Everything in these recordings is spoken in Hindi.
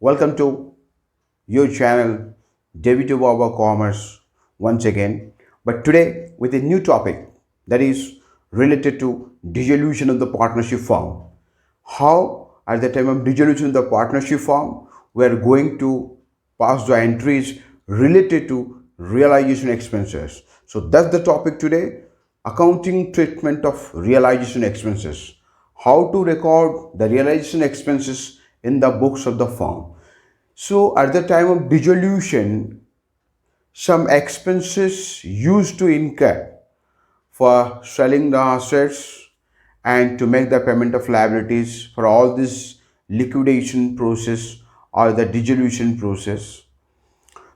Welcome to your channel, David Baba Commerce, once again. But today, with a new topic that is related to dissolution of the partnership firm. How, at the time of dissolution of the partnership firm, we are going to pass the entries related to realization expenses. So, that's the topic today, accounting treatment of realization expenses. How to record the realization expenses in the books of the firm. So, at the time of dissolution, some expenses used to incur for selling the assets and to make the payment of liabilities for all this liquidation process or the dissolution process.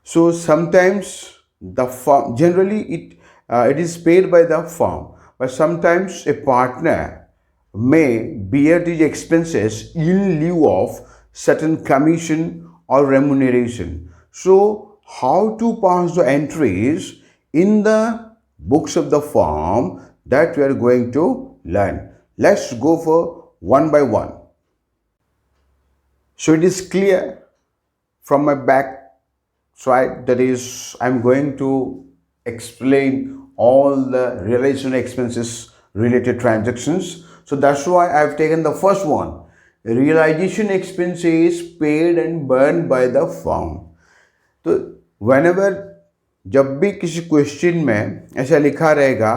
So sometimes the firm, generally it is paid by the firm, but sometimes a partner may bear these expenses in lieu of certain commission or remuneration. So how to pass the entries in the books of the firm, that we are going to learn. Let's go for one by one. So it is clear from my back side, that is, I'm going to explain all the realization expenses related transactions. So that's why I've taken the first one. Realization expenses paid and burned by the firm. तो whenever, जब भी किसी क्वेश्चन में ऐसा लिखा रहेगा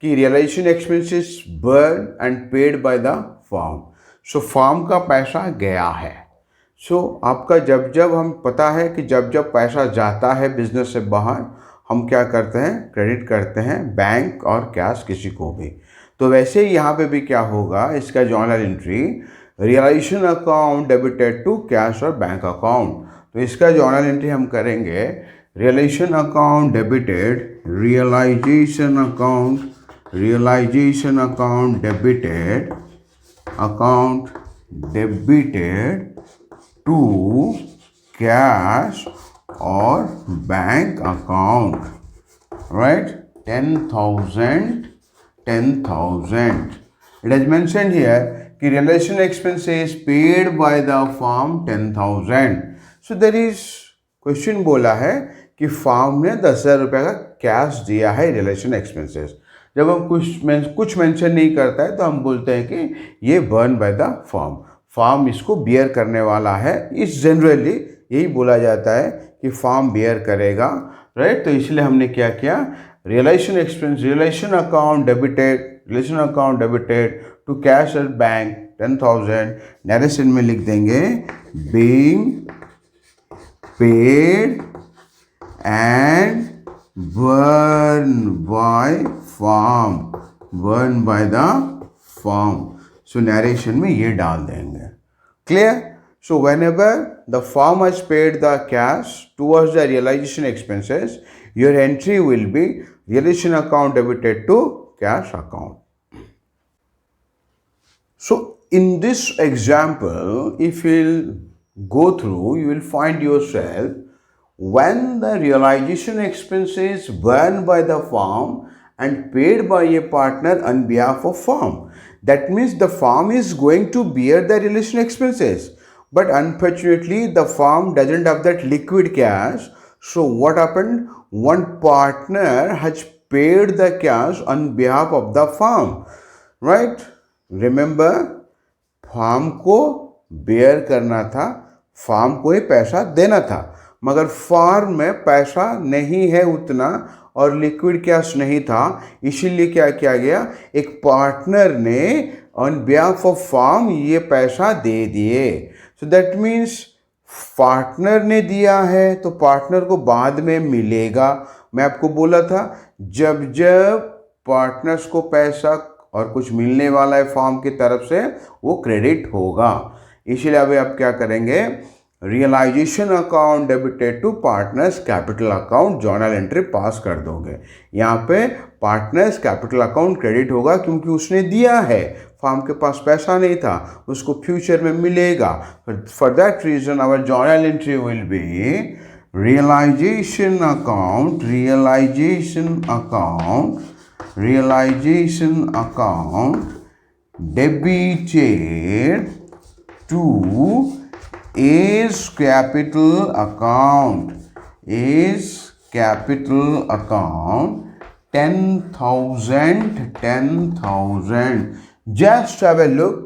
कि realisation expenses borne and paid by the firm, so firm का पैसा गया है. सो आपका जब जब हम पता है कि जब जब पैसा जाता है बिजनेस से बाहर, हम क्या करते हैं, क्रेडिट करते हैं बैंक और कैश किसी को भी. तो वैसे ही यहाँ पे भी क्या होगा, इसका journal entry realization account debited to cash और बैंक अकाउंट. तो इसका जर्नल एंट्री हम करेंगे realisation account debited, realisation account debited to cash और bank account, right. 10,000. It has mentioned here कि realization expenses paid by the firm 10,000. So there is question बोला है कि फर्म ने 10,000 रुपये का कैश दिया है रियलाइजेशन एक्सपेंसेस. जब हम कुछ मेंशन नहीं करता है तो हम बोलते हैं कि ये बर्न बाय द फर्म इसको बियर करने वाला है. इस जनरली यही बोला जाता है कि फर्म बियर करेगा, राइट. तो इसलिए हमने क्या किया, realisation account debited to cash और बैंक 10,000. नरेशन में लिख देंगे being paid and borne by the firm. So narration में ये डाल देंगे. Clear. So whenever the firm has paid the cash towards the realization expenses, your entry will be realization account debited to cash account. So in this example, if you'll go through, you will find yourself when the realization expenses burned by the firm and paid by a partner on behalf of firm. That means the firm is going to bear the realization expenses. But unfortunately, the firm doesn't have that liquid cash. So what happened? One partner has paid the cash on behalf of the firm, right? Remember, firm को बेयर करना था, फर्म को ही पैसा देना था, मगर फर्म में पैसा नहीं है उतना और लिक्विड कैश नहीं था. इसीलिए क्या किया गया, एक पार्टनर ने ऑन बिहाफ ऑफ फर्म ये पैसा दे दिए. सो दैट मीन्स पार्टनर ने दिया है तो पार्टनर को बाद में मिलेगा. मैं आपको बोला था जब जब पार्टनर्स को पैसा और कुछ मिलने वाला है फर्म की तरफ से, वो क्रेडिट होगा. इसलिए अभी आप क्या करेंगे, realisation account debited to partners capital account journal entry pass कर दोगे. यहाँ पे पार्टनर्स कैपिटल अकाउंट क्रेडिट होगा क्योंकि उसने दिया है, फर्म के पास पैसा नहीं था, उसको फ्यूचर में मिलेगा. For that reason our journal entry will be realisation account debited to A's capital account. A's capital account 10,000. 10,000. Just have a look.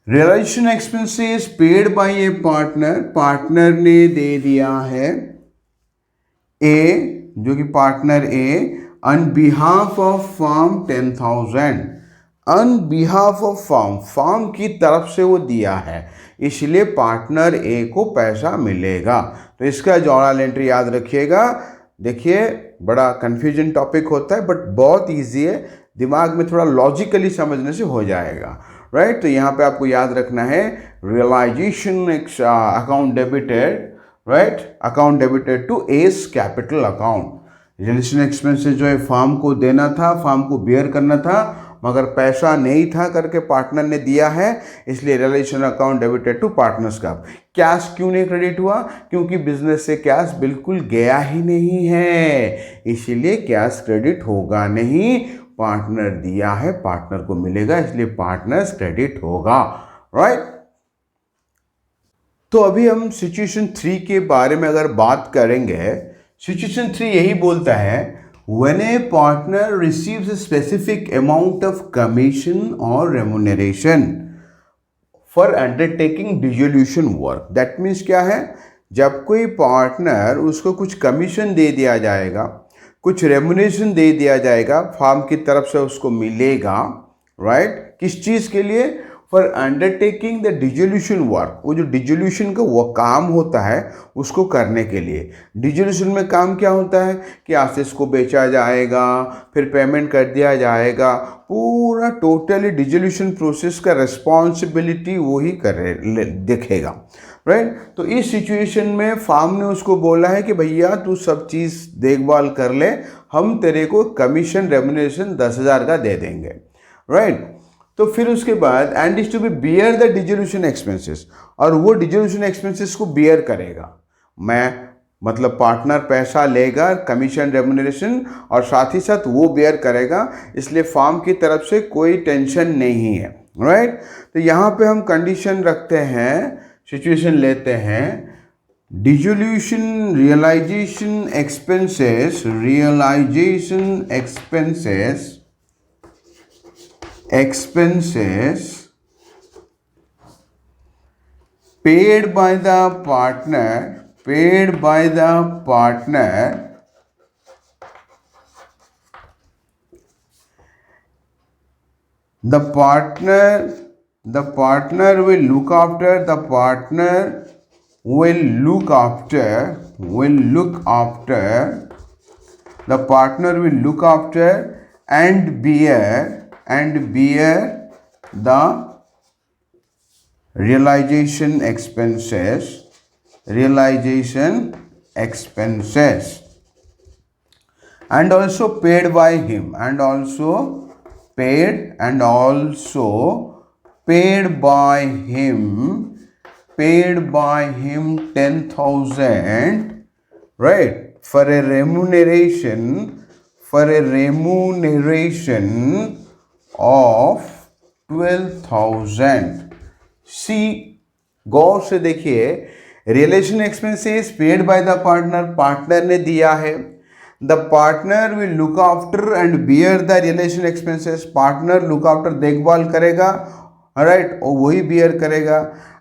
Realization expenses paid by a partner. Partner ने दे दिया है A, जो कि partner A, on behalf of firm 10,000. on behalf of firm, firm की तरफ से वो दिया है, इसलिए पार्टनर ए को पैसा मिलेगा. तो इसका जर्नल एंट्री याद रखिएगा. देखिए बड़ा कंफ्यूजन टॉपिक होता है बट बहुत इजी है, दिमाग में थोड़ा लॉजिकली समझने से हो जाएगा. राइट तो यहाँ पे आपको याद रखना है realisation account debited, right, account debited to A's capital account. Realisation expenses जो है फर्म को देना था, फर्म को बियर करना था, मगर पैसा नहीं था करके पार्टनर ने दिया है, इसलिए realisation account debited to partners का. कैश क्यों नहीं क्रेडिट हुआ? क्योंकि बिजनेस से कैश बिल्कुल गया ही नहीं है, इसीलिए कैश क्रेडिट होगा नहीं. पार्टनर दिया है, पार्टनर को मिलेगा, इसलिए पार्टनर्स क्रेडिट होगा. राइट तो अभी हम सिचुएशन 3 के बारे में अगर बात करेंगे, सिचुएशन 3 यही बोलता है when a partner receives a specific amount of commission or remuneration for undertaking dissolution work. that means क्या है, जब कोई पार्टनर उसको कुछ कमीशन दे दिया जाएगा, कुछ रेमुनेशन दे दिया जाएगा, फर्म की तरफ से उसको मिलेगा. राइट किस चीज़ के लिए? For undertaking the dissolution work. वो जो डिजोल्यूशन का वो काम होता है उसको करने के लिए. डिजोल्यूशन में काम क्या होता है कि एसेट्स को बेचा जाएगा, फिर पेमेंट कर दिया जाएगा, पूरा टोटली डिजोल्यूशन प्रोसेस का रिस्पॉन्सिबिलिटी वो ही देखेगा. राइट तो इस सिचुएशन में फार्म ने उसको बोला है कि भैया तू सब चीज़ देखभाल कर ले, हम तेरे को कमीशन रेमुनेशन 10,000 का दे देंगे. राइट तो फिर उसके बाद and is to be bear the dissolution expenses, और वो डिजोल्यूशन एक्सपेंसेस को बियर करेगा. मैं मतलब पार्टनर पैसा लेगा कमीशन रेमुनरेशन और साथ ही साथ वो बियर करेगा, इसलिए फार्म की तरफ से कोई टेंशन नहीं है. राइट तो यहाँ पे हम कंडीशन रखते हैं, सिचुएशन लेते हैं dissolution realisation expenses, realisation expenses paid by the partner, the partner will look after, and bear the realization expenses, and also paid by him, paid by him 10,000, right, for a remuneration of 12,000. सी गौर से देखिए, realisation expenses paid by the partner ने दिया है. The partner will look after and bear the realisation expenses. Partner look after देखभाल करेगा, राइट, और वही बियर करेगा.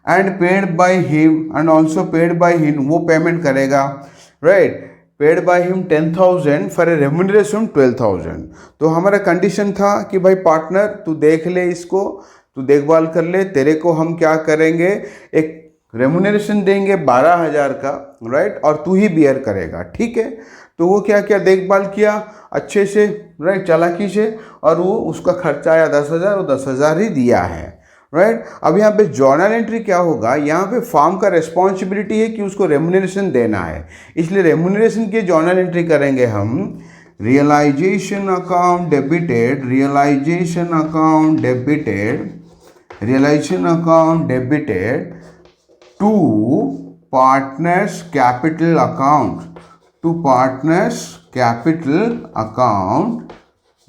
And paid by him, and also paid by him, वो पेमेंट करेगा. Right paid by him 10,000 for a remuneration 12,000. तो हमारा कंडीशन था कि भाई पार्टनर तू देख ले, इसको तू देखभाल कर ले, तेरे को हम क्या करेंगे, एक रेमुनरेशन देंगे 12,000 का, राइट, और तू ही बियर करेगा. ठीक है तो वो क्या क्या देखभाल किया अच्छे से, राइट, चालाकी से, और वो उसका खर्चा आया 10,000, वो 10,000 ही दिया है. राइट अब यहाँ पे जर्नल एंट्री क्या होगा, यहाँ पे फार्म का रिस्पॉन्सिबिलिटी है कि उसको रेमुनरेशन देना है, इसलिए रेमुनरेशन की जर्नल एंट्री करेंगे हम. Realisation account debited to partners capital account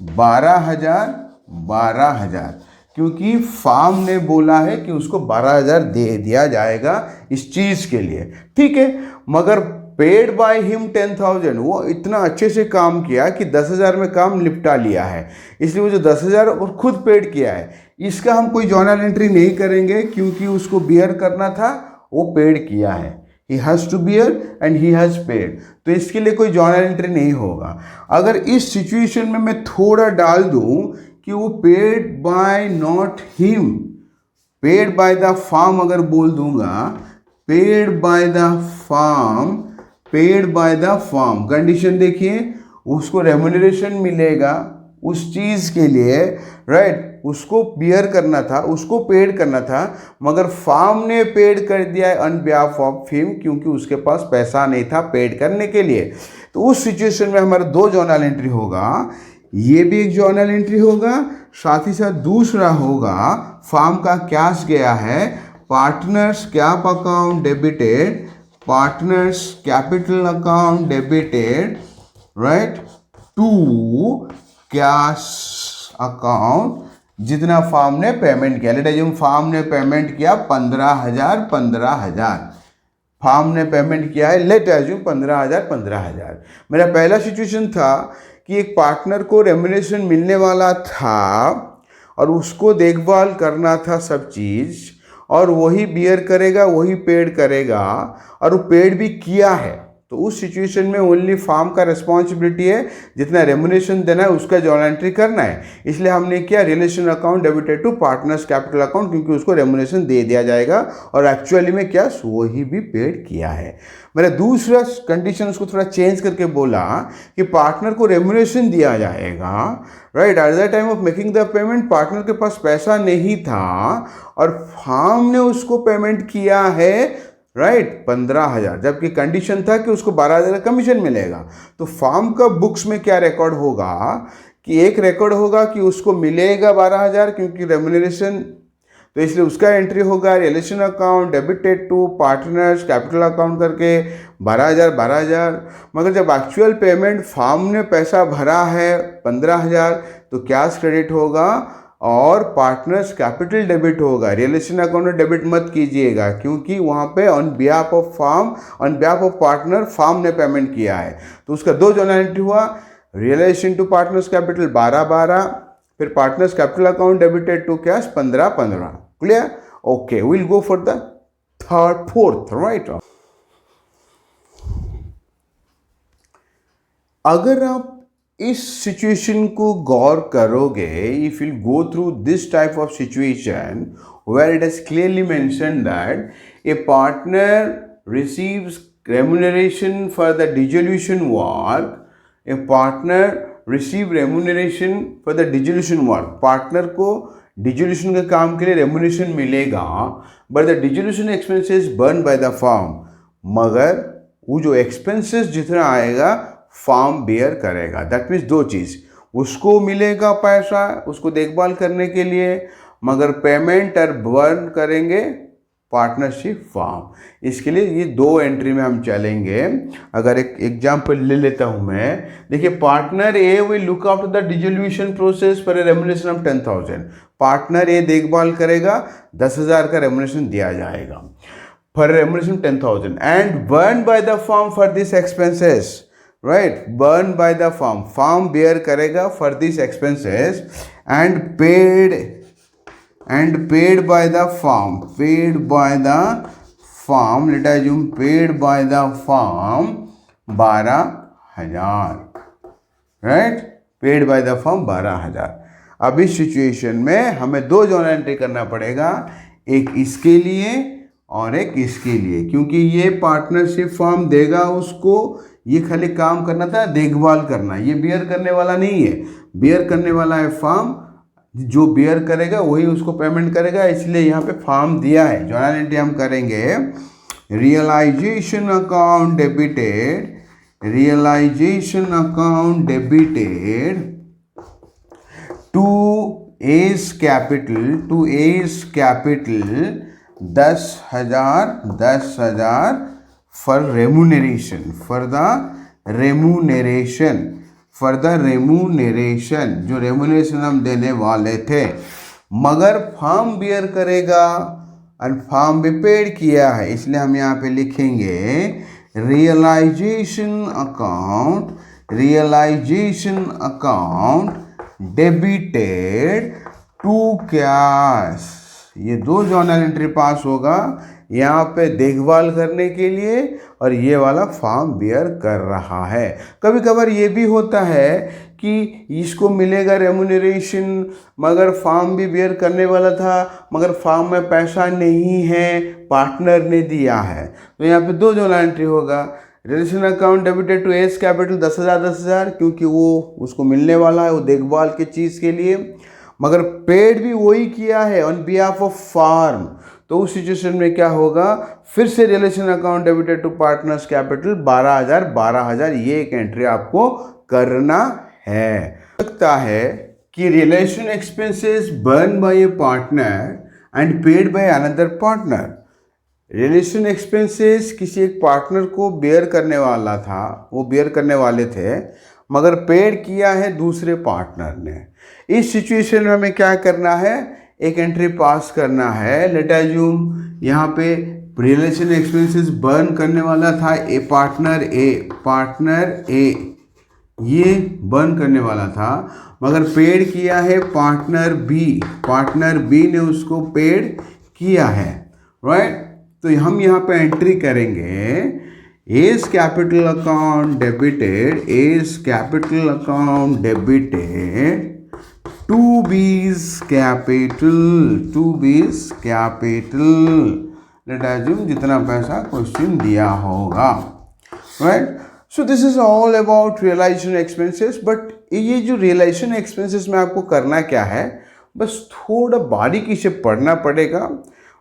12,000. क्योंकि फार्म ने बोला है कि उसको 12,000 दे दिया जाएगा इस चीज़ के लिए, ठीक है। मगर पेड बाय हिम 10,000, वो इतना अच्छे से काम किया कि 10,000 में काम निपटा लिया है, इसलिए वो जो 10,000 और खुद पेड किया है, इसका हम कोई जर्नल एंट्री नहीं करेंगे, क्योंकि उसको बियर करना था, वो पेड किया है। He has to bear and he has paid, तो इसके लिए कोई जर्नल एंट्री नहीं होगा। अगर इस सिचुएशन में मैं थोड़ा डाल दूं कि वो paid by not him, paid by the firm अगर बोल दूंगा, paid by the firm, paid by the firm, condition देखिए, उसको रेम्यूनरेशन मिलेगा उस चीज़ के लिए, राइट, उसको बियर करना था, उसको पेड करना था, मगर फार्म ने पेड कर दिया है ऑन बिहाफ ऑफ हिम, क्योंकि उसके पास पैसा नहीं था पेड करने के लिए। तो उस सिचुएशन में हमारा दो जर्नल एंट्री होगा, ये भी एक जर्नल एंट्री होगा, साथ ही साथ दूसरा होगा फार्म का कैश गया है, partners cap account debited, partners capital account debited, right, to cash account, जितना फार्म ने पेमेंट किया। लेट अज्यूम फार्म ने पेमेंट किया 15,000, फार्म ने पेमेंट किया है, लेट अज्यूम 15,000। मेरा पहला सिचुएशन था कि एक पार्टनर को रेम्यूनरेशन मिलने वाला था और उसको देखभाल करना था सब चीज़, और वही बियर करेगा, वही पेड करेगा, और वो पेड भी किया है। तो उस सिचुएशन में ओनली फार्म का रिस्पॉन्सिबिलिटी है, जितना रेम्यूनरेशन देना है उसका जर्नल एंट्री करना है। इसलिए हमने किया realisation account debited to partners capital account, क्योंकि उसको रेम्यूनरेशन दे दिया जाएगा, और एक्चुअली में क्या वही भी पेड किया है। मेरा दूसरा कंडीशन उसको थोड़ा चेंज करके बोला कि पार्टनर को रेम्यूनरेशन दिया जाएगा, right, at the time of making the payment partner के पास पैसा नहीं था और फार्म ने उसको पेमेंट किया है, राइट, 15,000, जबकि कंडीशन था कि उसको 12,000 का कमीशन मिलेगा। तो फार्म का बुक्स में क्या रिकॉर्ड होगा कि एक रिकॉर्ड होगा कि उसको मिलेगा 12,000 क्योंकि रेम्यूनरेशन, तो इसलिए उसका एंट्री होगा realisation account debited to partners capital account करके 12,000। मगर जब एक्चुअल पेमेंट फार्म ने पैसा भरा है 15,000, तो कैश क्रेडिट होगा और पार्टनर्स कैपिटल डेबिट होगा। रिलेशन अकाउंट में डेबिट मत कीजिएगा, क्योंकि वहाँ पे on behalf of firm, on behalf of partner firm ने पेमेंट किया है। तो उसका दो जर्नल एंट्री हुआ, रिलेशन टू पार्टनर्स कैपिटल 12,12, फिर partners capital account debited to cash 15,15। Clear? Okay, will go for the third fourth, right. अगर आप इस सिचुएशन को गौर करोगे, if you go through this type of situation where it is clearly mention that a partner receives remuneration for the dissolution work, a partner receive remuneration for the dissolution work, partner को डिसोल्यूशन के काम के लिए रेम्यूनरेशन मिलेगा, but the dissolution expenses borne by the firm, मगर वो जो एक्सपेंसेस जितना आएगा फार्म बेयर करेगा। दैट मीन्स दो चीज़, उसको मिलेगा पैसा उसको देखभाल करने के लिए, मगर पेमेंट और बर्न करेंगे पार्टनरशिप फार्म। इसके लिए ये दो एंट्री में हम चलेंगे। अगर एक एग्जांपल ले लेता हूँ मैं, देखिए, partner A will look after the dissolution process for a remuneration of 10,000, partner A देखभाल करेगा, 10,000 का रेम्यूनरेशन दिया जाएगा for remuneration 10,000 and borne by the firm for this expenses, right, borne by the firm, firm bear करेगा for this expenses and paid by the firm, paid by the firm, let us assume paid by the firm 12,000, right, paid by the firm 12,000। अब इस सिचुएशन में हमें दो जर्नल एंट्री करना पड़ेगा, एक इसके लिए और एक इसके लिए, क्योंकि ये पार्टनरशिप फर्म देगा उसको, ये खाली काम करना था, देखभाल करना, ये बियर करने वाला नहीं है, बियर करने वाला है फर्म, जो बियर करेगा वही उसको पेमेंट करेगा, इसलिए यहाँ पे फॉर्म दिया है। जर्नल एंट्री हम करेंगे realisation account debited, realisation account debited to A's capital, to A's capital 10,000 for remuneration, for the remuneration, for the remuneration, जो रेम्यूनरेशन हम देने वाले थे, मगर फार्म बियर करेगा और फार्म भी पेड किया है, इसलिए हम यहाँ पे लिखेंगे realisation account debited to cash. ये दो जर्नल एंट्री पास होगा यहाँ पे देखभाल करने के लिए, और ये वाला फार्म बियर कर रहा है। कभी कभार ये भी होता है कि इसको मिलेगा रेम्यूनरेशन, मगर फार्म भी बियर करने वाला था, मगर फार्म में पैसा नहीं है, पार्टनर ने दिया है, तो यहाँ पे दो जर्नल एंट्री होगा। Realisation account debited to A's capital 10,000 क्योंकि वो उसको मिलने वाला है वो देखभाल की चीज़ के लिए, मगर पेड भी वही किया है ऑन बिहाफ ऑफ फार्म, तो उस सिचुएशन में क्या होगा, फिर से realisation account debited to partners capital 12,000 ये एक एंट्री आपको करना है। लगता है कि realisation expenses borne by a partner and paid by another partner. Realisation expenses किसी एक पार्टनर को बेयर करने वाला था, वो बेयर करने वाले थे, मगर पेड किया है दूसरे पार्टनर ने। इस सिचुएशन में हमें क्या करना है, एक एंट्री पास करना है। लेट अज्यूम यहाँ पे रिलेशन एक्सपेंसेस बर्न करने वाला था पार्टनर ए, ये बर्न करने वाला था, मगर पेड किया है पार्टनर बी ने उसको पेड किया है, राइट। तो हम यहाँ पे एंट्री करेंगे A's capital account debited to B's capital let assume जितना पैसा क्वेश्चन दिया होगा, right. So this is all about realisation expenses. But ये जो रियलाइजेशन एक्सपेंसेस में आपको करना क्या है, बस थोड़ा बारीकी से पढ़ना पड़ेगा,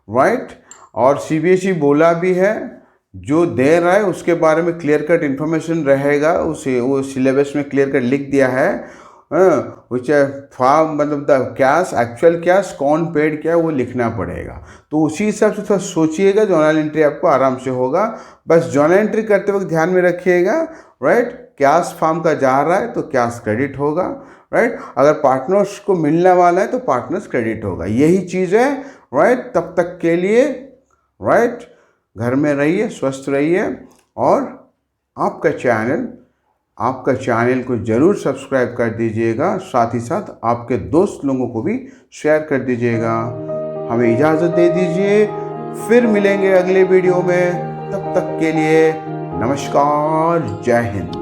राइट। और सीबीएसई बोला भी है जो दे रहा है उसके बारे में क्लियर कट इन्फॉर्मेशन रहेगा, उसे वो सिलेबस में क्लियर कट लिख दिया है, विच फार्म मतलब द कैश एक्चुअल कैश कौन पेड क्या वो लिखना पड़ेगा। तो उसी हिसाब से थोड़ा सोचिएगा, जर्नल एंट्री आपको आराम से होगा। बस जर्नल एंट्री करते वक्त ध्यान में रखिएगा, राइट। कैश फार्म का जा रहा है तो कैश क्रेडिट होगा, राइट। अगर पार्टनर्स को मिलने वाला है तो पार्टनर्स क्रेडिट होगा, यही चीज़ है, राइट। तब तक के लिए, राइट, घर में रहिए, स्वस्थ रहिए, और आपका चैनल को ज़रूर सब्सक्राइब कर दीजिएगा, साथ ही साथ आपके दोस्त लोगों को भी शेयर कर दीजिएगा। हमें इजाज़त दे दीजिए, फिर मिलेंगे अगले वीडियो में, तब तक के लिए नमस्कार, जय हिंद।